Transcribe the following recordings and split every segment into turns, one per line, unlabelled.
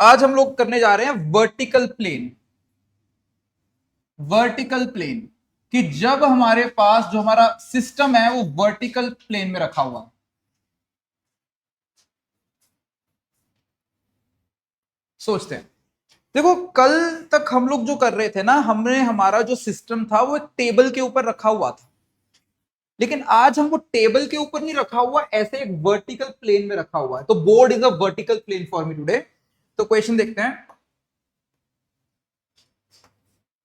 आज हम लोग करने जा रहे हैं वर्टिकल प्लेन। वर्टिकल प्लेन कि जब हमारे पास जो हमारा सिस्टम है वो वर्टिकल प्लेन में रखा हुआ है। सोचते हैं, देखो कल तक हम लोग जो कर रहे थे ना, हमने हमारा जो सिस्टम था वो एक टेबल के ऊपर रखा हुआ था, लेकिन आज हम वो टेबल के ऊपर नहीं रखा हुआ, ऐसे एक वर्टिकल प्लेन में रखा हुआ है। तो board is a vertical plane for me today. तो क्वेश्चन देखते हैं।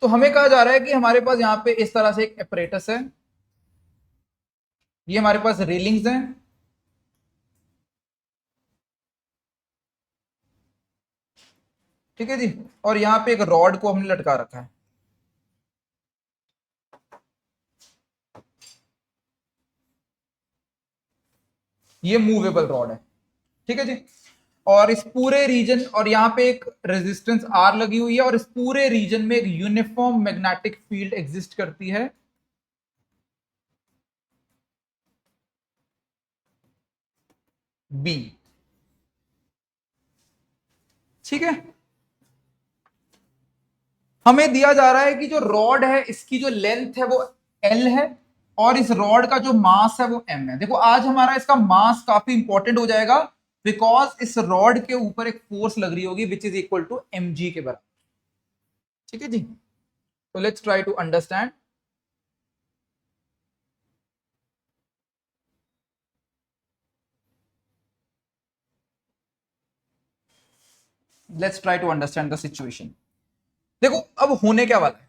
तो हमें कहा जा रहा है कि हमारे पास यहां पे इस तरह से एक apparatus है, ये हमारे पास रेलिंग्स हैं, ठीक है जी, और यहां पे एक रॉड को हमने लटका रखा है। ये मूवेबल रॉड है, ठीक है जी। और इस पूरे रीजन, और यहां पे एक रेजिस्टेंस आर लगी हुई है, और इस पूरे रीजन में एक यूनिफॉर्म मैग्नेटिक फील्ड एग्जिस्ट करती है, बी, ठीक है। हमें दिया जा रहा है कि जो रॉड है इसकी जो लेंथ है वो एल है, और इस रॉड का जो मास है वो एम है। देखो आज हमारा इसका मास काफी इंपॉर्टेंट हो जाएगा, बिकॉज इस रॉड के ऊपर एक फोर्स लग रही होगी which is equal to M G के बराबर, ठीक है जी। तो let's try to understand. Let's try to understand the situation. देखो अब होने क्या वाला है,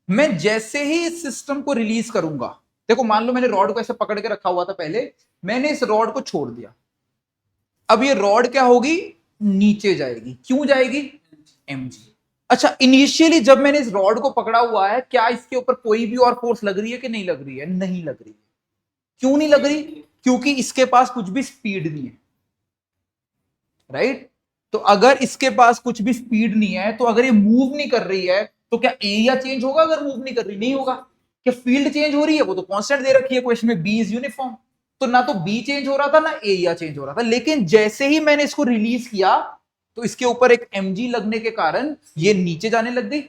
मैं जैसे ही इस सिस्टम को रिलीज करूंगा, देखो मान लो मैंने रॉड को ऐसे पकड़ के रखा हुआ था पहले, मैंने इस रॉड को छोड़ दिया, अब ये रॉड क्या होगी, नीचे जाएगी। क्यों जाएगी, mg। अच्छा, इनिशियली जब मैंने इस रॉड को पकड़ा हुआ है, क्या इसके ऊपर कोई भी और फोर्स लग रही है कि नहीं लग रही है, नहीं लग रही है। क्यों नहीं लग रही, क्योंकि इसके पास कुछ भी स्पीड नहीं है, राइट। तो अगर इसके पास कुछ भी स्पीड नहीं है, तो अगर ये मूव नहीं कर रही है, तो क्या एरिया चेंज होगा, अगर मूव नहीं कर रही, नहीं होगा। क्या फील्ड चेंज हो रही है, वो तो कांस्टेंट दे रखी है क्वेश्चन में, बी इज यूनिफॉर्म। तो ना तो बी चेंज हो रहा था ना एरिया चेंज हो रहा था, लेकिन जैसे ही मैंने इसको रिलीज किया, तो इसके ऊपर एक mg लगने के कारण ये नीचे जाने लग गई।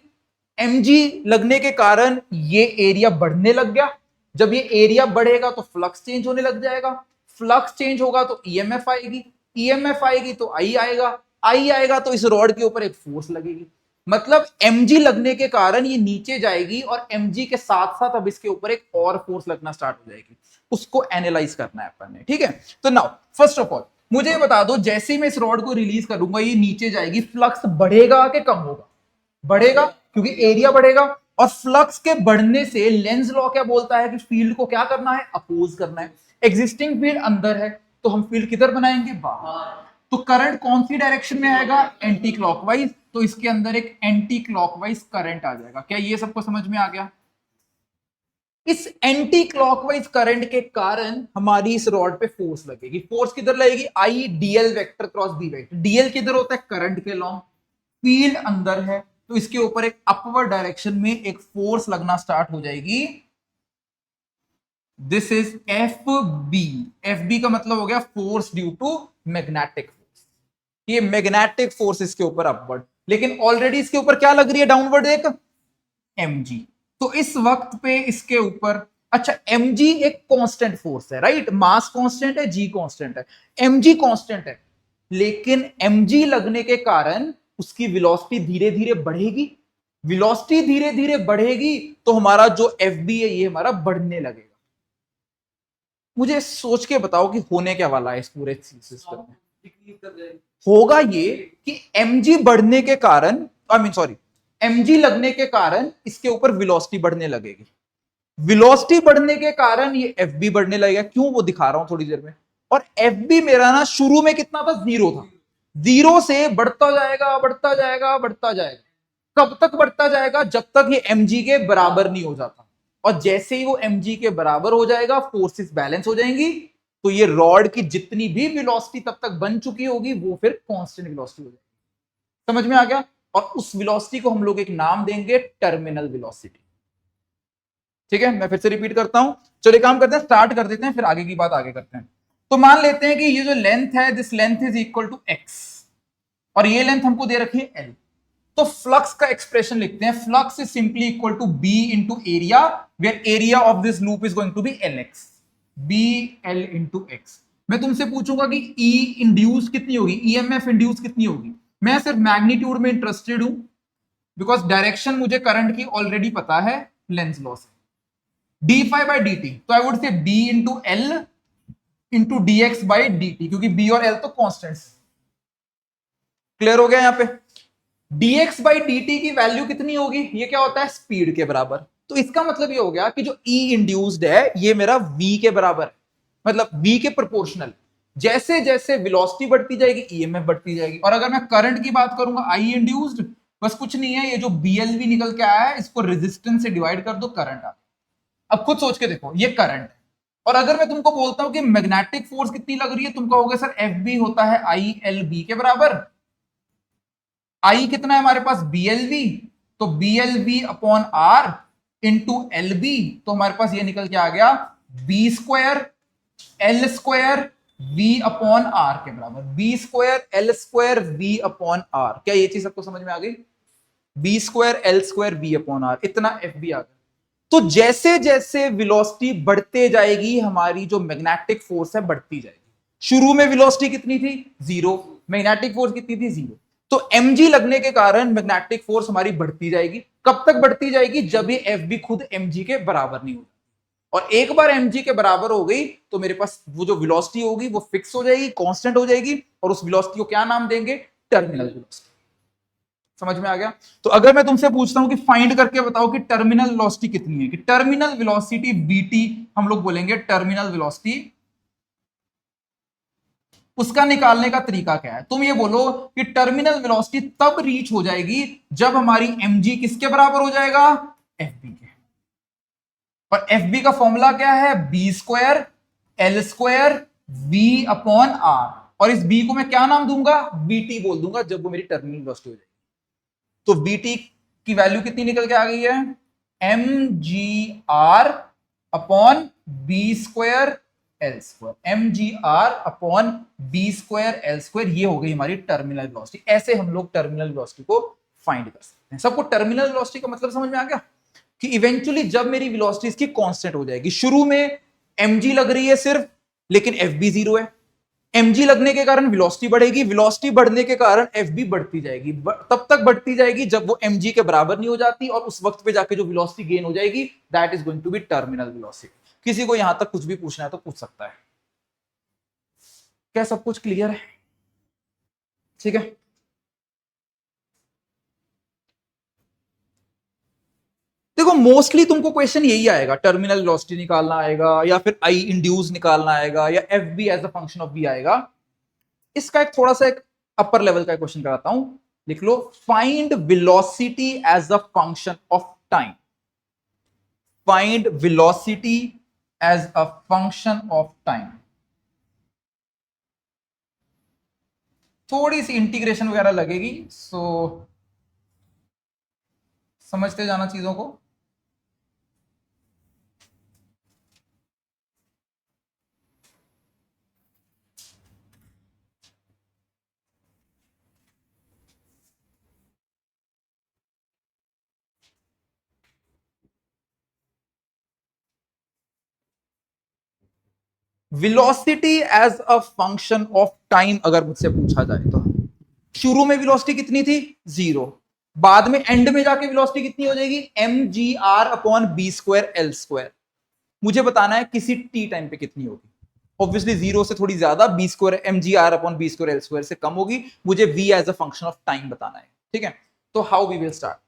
mg लगने के कारण ये एरिया बढ़ने लग गया। जब ये एरिया बढ़ेगा तो फ्लक्स चेंज होने लग जाएगा, फ्लक्स चेंज होगा तो ईएमएफ आएगी, ईएमएफ आएगी तो आई आएगा, आई आएगा तो इस रॉड के ऊपर एक फोर्स लगेगी। मतलब mg लगने के कारण ये नीचे जाएगी, और mg के साथ साथ अब इसके ऊपर एक और फोर्स लगना स्टार्ट हो जाएगी। उसको एनालाइज करना है अपन ने, ठीक है। तो नाउ फर्स्ट ऑफ ऑल मुझे बता दो, जैसे ही मैं इस रॉड को रिलीज करूंगा ये नीचे जाएगी, फ्लक्स बढ़ेगा कि कम होगा, बढ़ेगा, क्योंकि एरिया बढ़ेगा। और फ्लक्स के बढ़ने से लेंज लॉ क्या बोलता है कि फील्ड को क्या करना है, अपोज करना है। एग्जिस्टिंग फील्ड अंदर है, तो हम फील्ड किधर बनाएंगे, बाहर। तो करंट कौन सी डायरेक्शन में आएगा, एंटी क्लॉकवाइज। तो इसके अंदर एक एंटी क्लॉकवाइज करंट आ जाएगा। क्या ये सबको समझ में आ गया। इस एंटी क्लॉकवाइज करंट के कारण हमारी इस रॉड पे फोर्स लगेगी। फोर्स किधर लगेगी, I DL vector cross B vector. DL किधर होता है, करंट के लॉन्ग, फील्ड अंदर है, तो इसके ऊपर एक अपवर्ड डायरेक्शन में एक फोर्स लगना स्टार्ट हो जाएगी। This is F B. F B का मतलब हो गया force due to magnetic force. ये मैग्नेटिक फोर्स इसके ऊपर अपवर्ड, लेकिन ऑलरेडी इसके ऊपर क्या लग रही है, डाउनवर्ड एक mg। तो इस वक्त पे इसके ऊपर, अच्छा mg एक कांस्टेंट फोर्स है, राइट। मास कांस्टेंट है, g कांस्टेंट है, mg कांस्टेंट है, लेकिन mg लगने के कारण उसकी वेलोसिटी धीरे धीरे बढ़ेगी। वेलोसिटी धीरे धीरे बढ़ेगी तो हमारा जो fb है ये हमारा बढ़ने लगेगा। मुझे सोच के बताओ कि होने क्या वाला है इस पूरे सिस्टम में। होगा ये कि mg बढ़ने के कारण, आई मीन सॉरी, mg लगने के कारण इसके ऊपर वेलोसिटी बढ़ने लगेगी। वेलोसिटी बढ़ने के कारण ये fb बढ़ने लगेगा। क्यों, वो दिखा रहा हूं थोड़ी देर में। और fb मेरा ना शुरू में कितना था, 0 था। 0 से बढ़ता जाएगा, बढ़ता जाएगा, बढ़ता जाएगा। कब तक बढ़ता जाएगा, जब तक ये mg के बराबर नहीं हो जाता। और जैसे ही वो mg के बराबर हो जाएगा, फोर्सेस बैलेंस हो जाएंगी, तो ये रॉड की जितनी भी वेलोसिटी तब तक बन चुकी होगी वो फिर कांस्टेंट वेलोसिटी हो जाएगी। समझ में आ गया। और उस वेलोसिटी को हम लोग एक नाम देंगे, टर्मिनल वेलोसिटी। ठीक है, मैं फिर से रिपीट करता हूं। चलिए काम करते हैं, स्टार्ट कर देते हैं, फिर आगे की बात आगे करते हैं। तो मान लेते हैं कि ये जो लेंथ है, this length is equal to X. और ये लेंथ हमको दे रखी है एल। तो फ्लक्स का एक्सप्रेशन लिखते हैं, flux is simply equal to B into area, where area of this loop is going to be L X, B L into X. मैं तुमसे पूछूंगा कि ई इंड्यूस कितनी होगी, ईएमएफ इंड्यूस कितनी होगी। मैं सिर्फ मैग्नीट्यूड में इंटरेस्टेड हूं, बिकॉज डायरेक्शन मुझे करंट की ऑलरेडी पता है लेंस लॉ से। D phi by d t, तो I would say B into L into d x by d t, क्योंकि बी और एल तो कॉन्स्टेंट्स। क्लियर हो गया यहां पे। dx बाई डी की वैल्यू कितनी होगी, ये क्या होता है स्पीड के बराबर। तो इसका मतलब ये हो गया कि जो E इंड्यूस्ड है ये मेरा v के बराबर है, मतलब v के प्रोपोर्शनल। जैसे जैसे वेलोसिटी बढ़ती जाएगी ईएमएफ बढ़ती जाएगी। और अगर मैं करंट की बात करूंगा I इंड्यूस्ड, बस कुछ नहीं है, ये जो BLV निकल के आया है इसको रेजिस्टेंस से डिवाइड कर दो, करंट आ। अब खुद सोच के देखो, ये करंट है। और अगर मैं तुमको बोलता हूं कि मैग्नेटिक फोर्स कितनी लग रही है, तुम कहोगे सर FB होता है ILB के बराबर। आई कितना है हमारे पास BLV, तो BLV upon R into LB, तो हमारे पास ये निकल के आ गया B square L square V upon R के बराबर, B square L square V upon R। क्या ये चीज सबको समझ में आ गई? B square L square V upon R, इतना FB आ गया। तो जैसे जैसे वेलोसिटी बढ़ते जाएगी हमारी जो मैग्नेटिक फोर्स है बढ़ती जाएगी। शुरू में वेलोसिटी कितनी थी, 0, मैग्नेटिक फोर्स कितनी थी, 0। तो mg लगने के कारण मैग्नेटिक फोर्स हमारी बढ़ती जाएगी। कब तक बढ़ती जाएगी, जब ये FB खुद mg के बराबर नहीं होगा। और एक बार mg के बराबर हो गई तो मेरे पास वो जो वेलोसिटी होगी वो फिक्स हो जाएगी, कांस्टेंट हो जाएगी, और उस वेलोसिटी को क्या नाम देंगे, टर्मिनल वेलोसिटी। समझ में आ गया? तो अगर मैं तुमसे पूछता हूं कि फाइंड करके बताओ कि टर्मिनल वेलोसिटी कितनी है, कि टर्मिनल वेलोसिटी vt हम लोग बोलेंगे टर्मिनल वेलोसिटी, उसका निकालने का तरीका क्या है? तुम ये बोलो कि टर्मिनल वेलोसिटी तब रीच हो जाएगी जब हमारी mg किसके बराबर हो जाएगा, fb के। और fb का फॉर्मूला क्या है, B square L square v upon R, और इस b को मैं क्या नाम दूंगा, vt बोल दूंगा जब वो मेरी टर्मिनल वेलोसिटी हो जाएगी। तो vt की वैल्यू कितनी निकल के आ गई है, mgr upon B square L square, mgr upon B square L square, ये हो गई हमारी टर्मिनल वेलोसिटी। ऐसे हम लोग टर्मिनल वेलोसिटी को फाइंड कर सकते हैं। सबको टर्मिनल वेलोसिटी का मतलब समझ में आ गया कि इवेंचुअली जब मेरी वेलोसिटी इसकी कांस्टेंट हो जाएगी, शुरू में mg लग रही है सिर्फ, लेकिन fb 0 है। mg लगने के कारण वेलोसिटी बढ़ेगी, वेलोसिटी बढ़ने के कारण fb बढ़ती जाएगी, तब तक बढ़ती जाएगी जब वो mg के बराबर नहीं हो जाती, और उस वक्त पे जाके जो वेलोसिटी गेन हो जाएगी that is going to be terminal velocity. किसी को यहां तक कुछ भी पूछना है तो पूछ सकता है। क्या सब कुछ क्लियर है? ठीक है। देखो मोस्टली तुमको क्वेश्चन यही आएगा, टर्मिनल वेलोसिटी निकालना आएगा, या फिर आई इंड्यूस निकालना आएगा, या F B as a function of B आएगा। इसका एक थोड़ा सा एक अपर लेवल का क्वेश्चन कराता हूं, लिख लो, find velocity as a function of time. Find velocity as a function of time. थोड़ी सी इंटीग्रेशन वगैरह लगेगी, सो समझते जाना चीजों को। Velocity as a function of time अगर मुझसे पूछा जाए तो, शुरू में वेलोसिटी कितनी थी, 0, बाद में एंड में जाके वेलोसिटी कितनी हो जाएगी, mgr upon B square L square. मुझे बताना है किसी टी टाइम पे कितनी होगी। ऑब्वियसली 0 से थोड़ी ज्यादा, B square mgr upon B square L square से कम होगी। मुझे v as a function of time बताना है, ठीक है। तो हाउ वी विल स्टार्ट,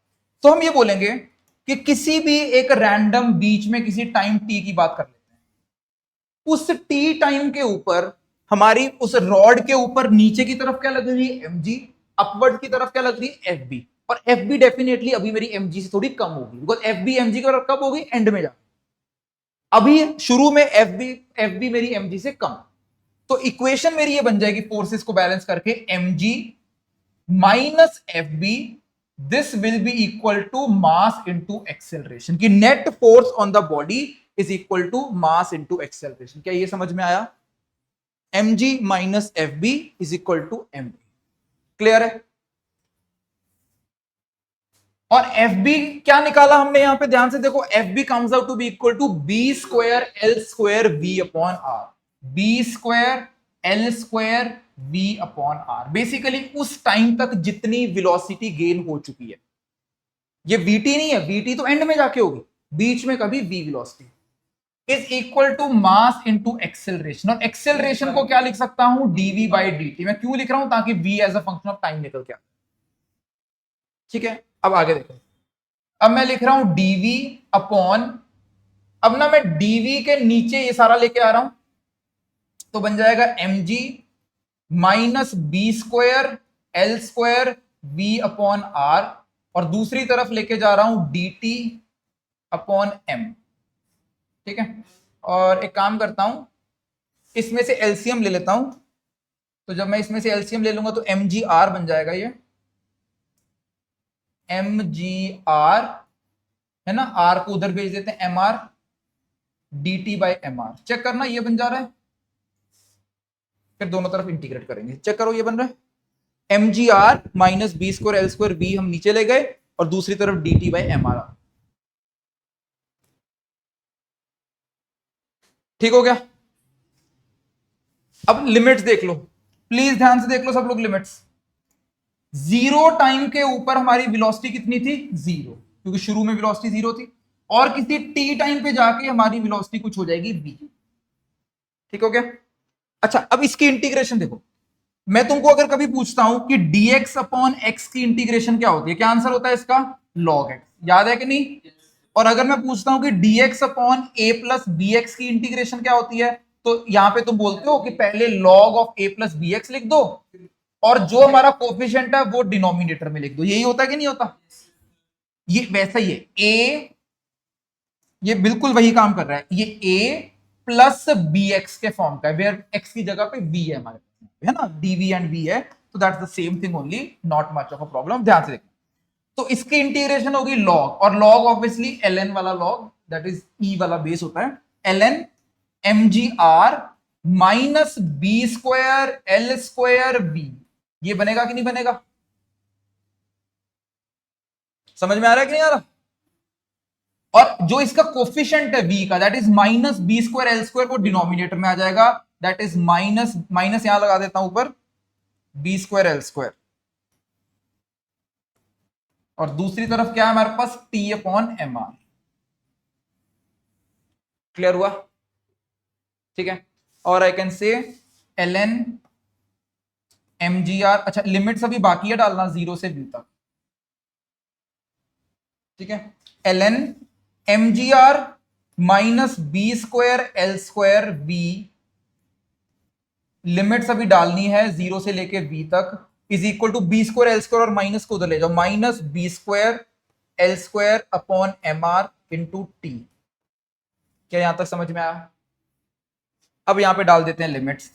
तो हम ये बोलेंगे कि किसी भी एक रैंडम बीच में किसी टाइम t की बात कर लेते हैं। उस टी टाइम के ऊपर हमारी उस रॉड के ऊपर नीचे की तरफ क्या लग रही है, mg, अपवर्ड की तरफ क्या लग रही है, fb। और fb डेफिनेटली अभी मेरी mg से थोड़ी कम होगी, बिकॉज fb mg की तरफ कब होगी, एंड में जाकर। अभी शुरू में fb मेरी mg से कम। तो इक्वेशन मेरी ये बन जाएगी फोर्सेस को बैलेंस करके, mg minus fb, this will be equal to mass into acceleration, की net force on the body is equal to mass into acceleration. क्या ये समझ में आया? mg minus fb is equal to mv। Clear है? और F B क्या निकाला हमने यहां पे, ध्यान से देखो, F B comes out to be equal to B square L square V upon R, B square L square V upon R. Basically उस टाइम तक जितनी वेलोसिटी गेन हो चुकी है, ये वीटी नहीं है, वीटी तो एंड में जाके होगी, बीच में कभी V velocity is equal to mass into acceleration. और एक्सेलरेशन को क्या लिख सकता हूं, डीवी बाई डी। मैं क्यों लिख रहा हूं, ताकि V as a function of time निकल के आए। ठीक है, अब आगे देखो, अब मैं लिख रहा हूं डीवी अपॉन, अब ना मैं डीवी के नीचे ये सारा लेके आ रहा हूं, तो बन जाएगा M G minus B square L square V upon R, और दूसरी तरफ लेके जा रहा हूं डी टी अपॉन एम। ठीक है, और एक काम करता हूं, इसमें से एलसीएम ले लेता हूं, तो जब मैं इसमें से एलसीएम ले लूंगा तो एम जी आर बन जाएगा, ये एम जी आर है ना, आर को उधर भेज देते हैं, M R D T by M R. Check करना ये बन जा रहा है, फिर दोनों तरफ इंटीग्रेट करेंगे, चेक करो ये बन रहा है M G R minus B square L square B, हम नीचे ले गए, और दूसरी तरफ D T by M R. ठीक हो गया? अब लिमिट्स देख लो, प्लीज ध्यान से देख लो सब लोग लिमिट्स। जीरो टाइम के ऊपर हमारी वेलोसिटी कितनी थी, जीरो, क्योंकि शुरू में वेलोसिटी जीरो थी, और किसी टी टाइम पे जाके हमारी वेलोसिटी कुछ हो जाएगी v। ठीक हो गया? अच्छा, अब इसकी इंटीग्रेशन देखो, मैं तुमको अगर कभी पूछता हूं कि dx अपॉन x की इंटीग्रेशन क्या होती है, क्या आंसर होता है इसका, log x। याद है कि नहीं? और अगर मैं पूछता हूं कि dx upon a plus B X की इंटीग्रेशन क्या होती है, तो यहां पे तुम बोलते हो कि पहले log of a plus B X लिख दो, और जो हमारा कोफिशिएंट है वो डिनोमिनेटर में लिख दो। यही होता है कि नहीं होता? ये वैसा ही है, a, ये बिल्कुल वही काम कर रहा है, ये a प्लस बी एक्स के फॉर्म का है, वेयर x की जगह पे v है हमारे पास, है ना, dv एंड v है, तो that's the same thing only, not much of a problem. ध्यान से देखो, तो इसकी इंटीग्रेशन होगी log, और log ऑब्वियसली ln वाला log, दैट इज e वाला बेस होता है, ln mgr minus B square L square v। ये बनेगा कि नहीं बनेगा? समझ में आ रहा है कि नहीं आ रहा? और जो इसका कोफिशिएंट है v का, that is minus B square L square, वो डिनोमिनेटर में आ जाएगा, दैट इज माइनस, माइनस यहां लगा देता हूं ऊपर, बी स्क्वायर एल स्क्वायर, और दूसरी तरफ क्या है हमारे पास, T upon M R. Clear हुआ? ठीक है, और I can say L N M G R. अच्छा, लिमिट्स अभी बाकी है डालना, जीरो से बी तक। ठीक है, L N M G R minus B square L square B, limits अभी डालनी है जीरो से लेके बी तक, is equal to B square L square, और माइनस को उधर ले जाओ, minus B square L square upon M R into T. क्या यहां तक समझ में आया? अब यहां पे डाल देते हैं लिमिट्स।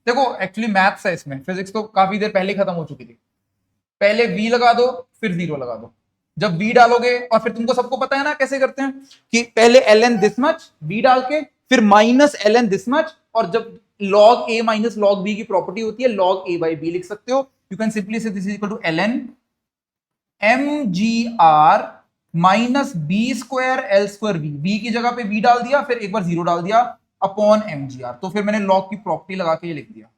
देखो एक्चुअली मैथ्स है इसमें, फिजिक्स तो काफी देर पहले खत्म हो चुकी थी। पहले v लगा दो, फिर जीरो लगा दो। जब v डालोगे, और फिर तुमको सबको पता है ना कैसे करते हैं, कि पहले ln दिस मच v डाल के, फिर माइनस ln दिस मच, और जब log a minus log b की प्रॉपर्टी होती है, log a by b लिख सकते हो। You can simply say this is equal to ln mgr minus B square L square v की जगह पे v डाल दिया, फिर एक बार जीरो डाल दिया, अपॉन mgr, तो फिर मैंने log की प्रॉपर्टी लगा के ये लिख दिया,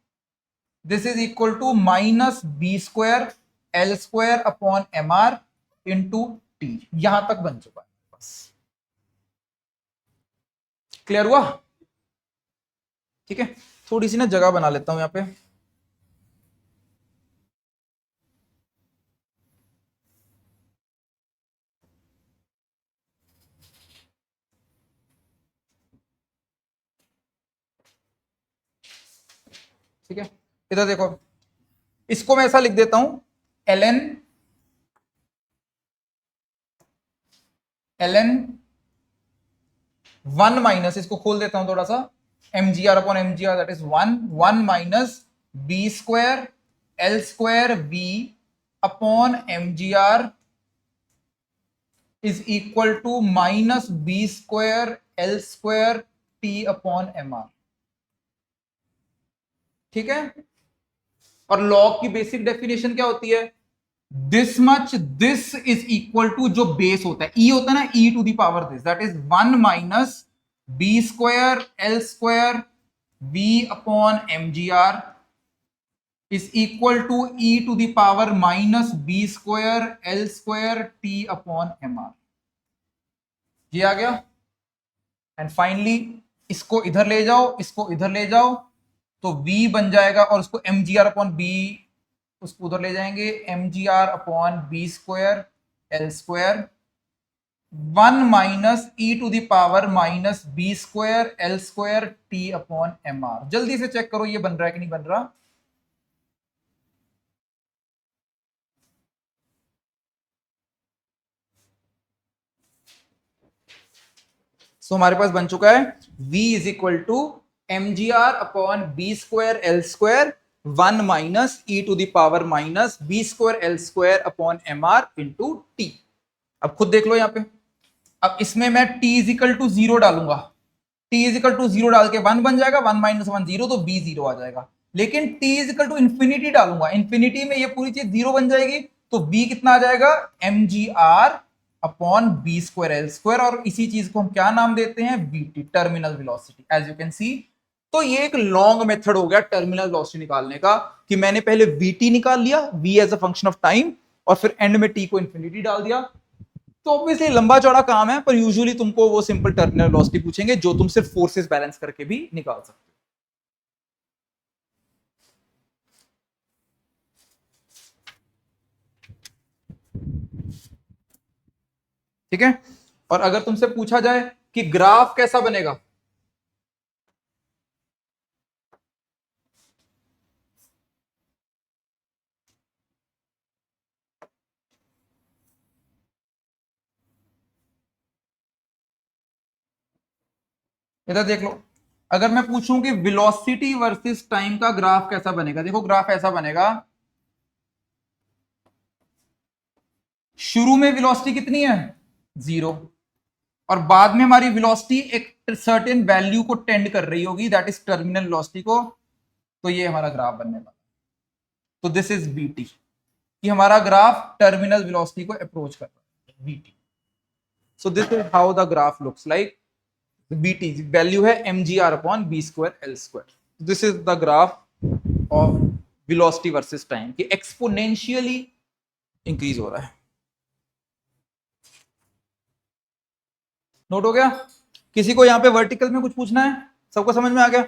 this is equal to minus B square L square upon M R into T. यहां तक बन चुका है बस। क्लियर हुआ? ठीक है, थोड़ी सी ना जगह बना लेता हूं यहां पे। ठीक है, इधर देखो, इसको मैं ऐसा लिख देता हूं, ln वन माइनस, इसको खोल देता हूं थोड़ा सा, M G R upon M G R, that is one minus B square L square B upon M G R is equal to minus B square L square T upon M R. ठीक है, और log की basic definition क्या होती है? This much, this is equal to जो base होता है, ई होता है ना, e to the power this, that is 1 minus B square L square V upon M G R is equal to e to the power minus B square L square T upon M R. ये आ गया। And finally इसको इधर ले जाओ, इसको इधर ले जाओ, तो v बन जाएगा, और उसको M G R upon B, उसको उधर ले जाएंगे, M G R upon B square L square 1 minus E to the power minus B square L square T upon M R. जल्दी से चेक करो ये बन रहा है कि नहीं बन रहा। हमारे पास बन चुका है v is equal to M G R upon B square L square 1 minus E to the power minus B square L square upon M R into T. अब खुद देख लो यहां पे, अब इसमें मैं t इज इक्वल टू 0 डालूंगा, t is equal to 0 डाल के 1 बन जाएगा, 1 माइनस 1 0, तो b 0 आ जाएगा। लेकिन t is equal to infinity डालूंगा, इंफिनिटी में ये पूरी चीज 0 बन जाएगी, तो b कितना आ जाएगा? M G R upon B square L square, और इसी चीज को हम क्या नाम देते हैं? VT, terminal velocity, as you can see. तो ये एक लॉन्ग मेथड हो गया टर्मिनल वेलोसिटी निकालने का, कि मैंने पहले वीटी निकाल लिया, v as a function of time, और फिर एंड में t को इंफिनिटी डाल दिया। तो ऑब्वियसली लंबा चौड़ा काम है, पर यूजुअली तुमको वो सिंपल टर्मिनल वेलोसिटी पूछेंगे, जो तुम सिर्फ फोर्सेस बैलेंस करके भी निकाल सकते हो। ठीक है। और अगर तुमसे पूछा जाए कि ग्राफ कैसा बनेगा, इधर देख लो, अगर मैं पूछूं कि वेलोसिटी वर्सेस टाइम का ग्राफ कैसा बनेगा, देखो ग्राफ ऐसा बनेगा, शुरू में वेलोसिटी कितनी है? 0, और बाद में हमारी वेलोसिटी एक सर्टेन वैल्यू को टेंड कर रही होगी, दैट इज टर्मिनल वेलोसिटी को। तो ये हमारा ग्राफ बनने वाला, तो दिस इज वीटी, कि हमारा ग्राफ टर्मिनल वेलोसिटी को अप्रोच कर रहा है, VT. So this is how the graph looks like. VT value है M G R upon B square L square. This is the graph of velocity versus time, कि exponentially increase हो रहा है। Note हो गया? किसी को यहां पे वर्टिकल में कुछ पूछना है? सबको समझ में आ गया?